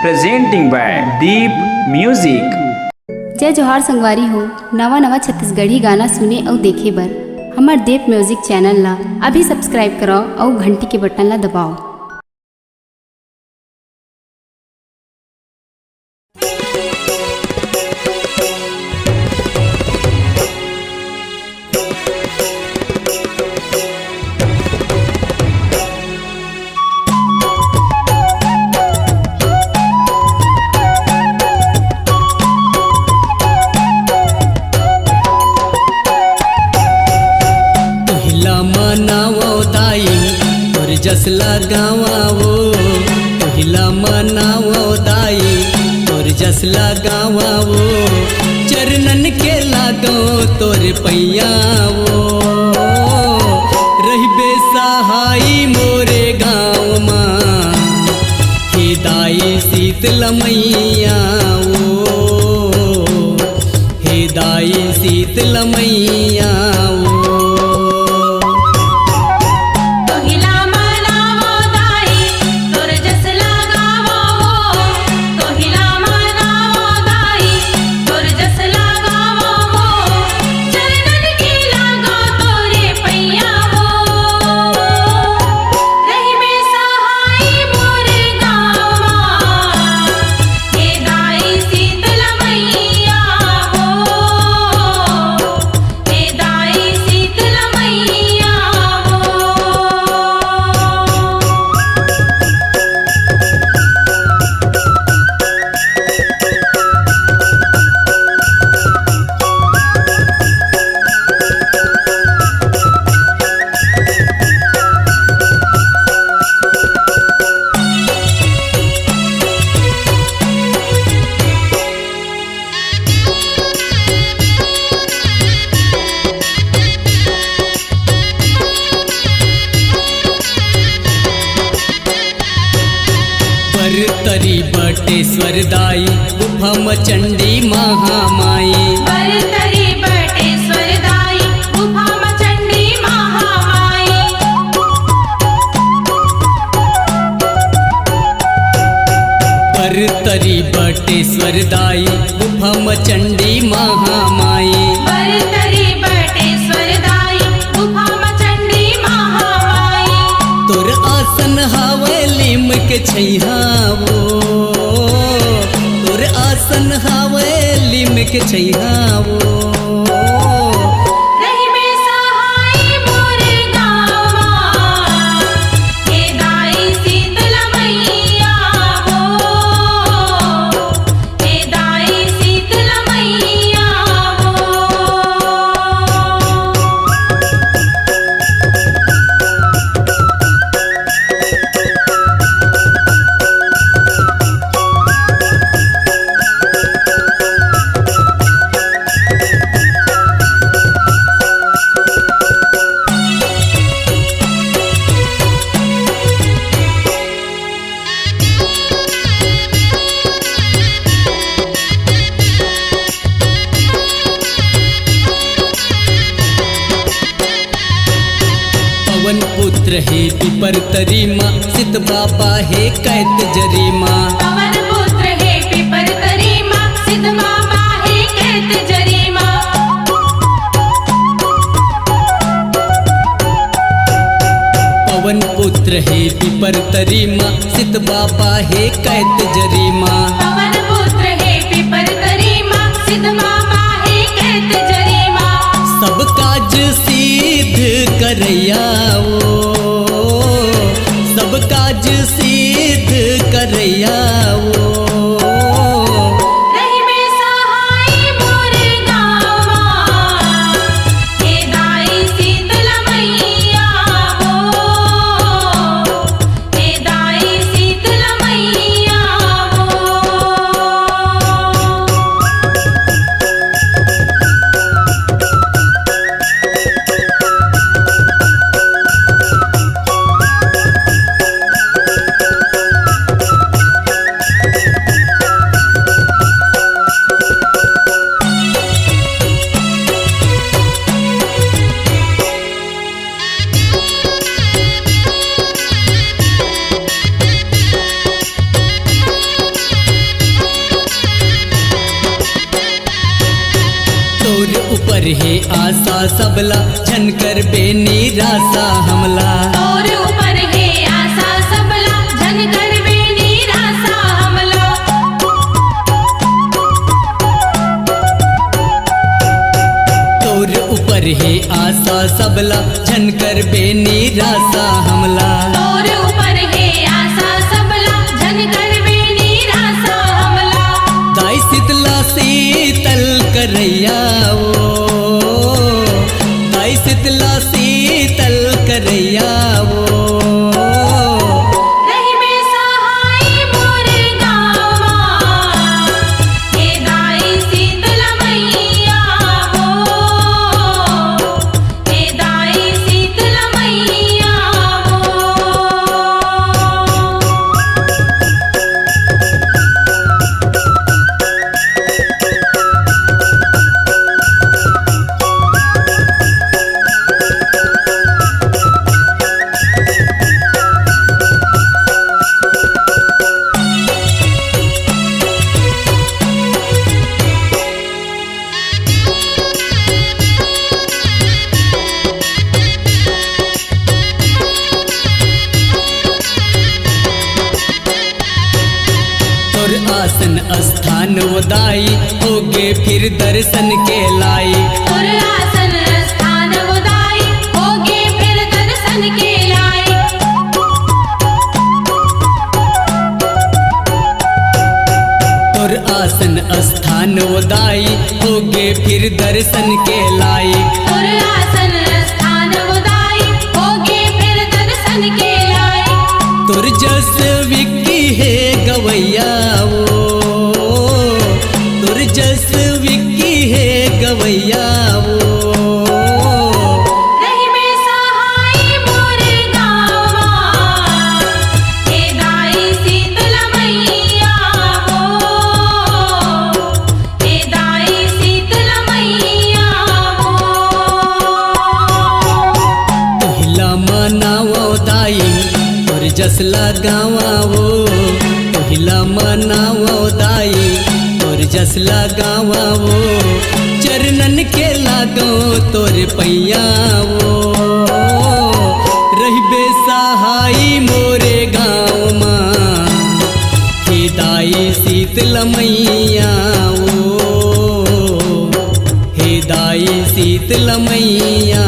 presenting by Deep Music। जय जोहार संगवारी हो। नवा नवा छत्तीसगढ़ी गाना सुने और देखे बर हमार देव म्यूजिक चैनल ला अभी सब्सक्राइब कराओ और घंटी के बटन ला दबाओ। जसला गावावो पहिला मनावो दाई तोर जसला गावावो चरणन के लागो तोर पैयावो रहबे सहाई मोरे गाँव माँ हे दाई शीतल मैया हे दाई शीतल मैया तरी बटेश्वर दाई गुफम चंडी महामाई बरतरी बटेश्वर दाई गुफम चंडी महामाई बरतरी बटेश्वर दाई गुफम चंडी महामाई बरतरी बटेश्वर दाई गुफम चंडी महामाई तोर आसन हवेलीम के छैहावो तोर आसन हवेलीम के छैहावो पवन पुत्र हे पिपर तरी माँ सित बाबा हे कैत जरी माँ पवन पुत्र हे पिपर तरी माँ सित बाबा हे कैत जरी माँ पवन पुत्र हे पिपर तरी माँ सित बाबा हे कैत जरी माँ पवन पुत्र हे पिपर तरी माँ सित बाबा हे कैत जरी माँ सब काज सिद्ध करैयाओ सब काज सिद्ध करैयाओ आशा सबला झनकर बेनी रासा हमला। तोर ऊपर है आशा सबला झनकर बेनी रासा हमला। तोर ऊपर है आशा सबला झनकर बेनी रासा हमला। तोर ऊपर है आशा सबला झनकर बेनी रासा हमला। दाई शीतला शीतल करैया वो, दाई शीतला शीतल करैया वो। रही बेसहाय मोर गावा, हे दाई शीतल मैया हो, हे दाई शीतल मैया हो। तोर आसन स्थान उदाई होगे फिर दर्शन के लाई। तोर आसन स्थान उदाई होगे फिर दर्शन के लाई। तोर आसन स्थान उदाई होगे फिर दर्शन के लाई। तोर आसन स्थान उदाई होगे फिर दर्शन के लाई। तोर जस विक्की है गवैया वो, तोर जस विक्की है गवैया वो। रही बेसहाय मोर गावा, हे दाई शीतल मैया हो, हे दाई शीतल मैया हो। तोहिला मनावो दाई तोर जस लगावा वो, तोहिला मनावो दाई तोर जस लगावा वो। चरणन के लागो तोर पैया वो, रही बेसहाई मोरे गाँव माँ, हे दाई शीतल मैया वो, हे दाई शीतल मैया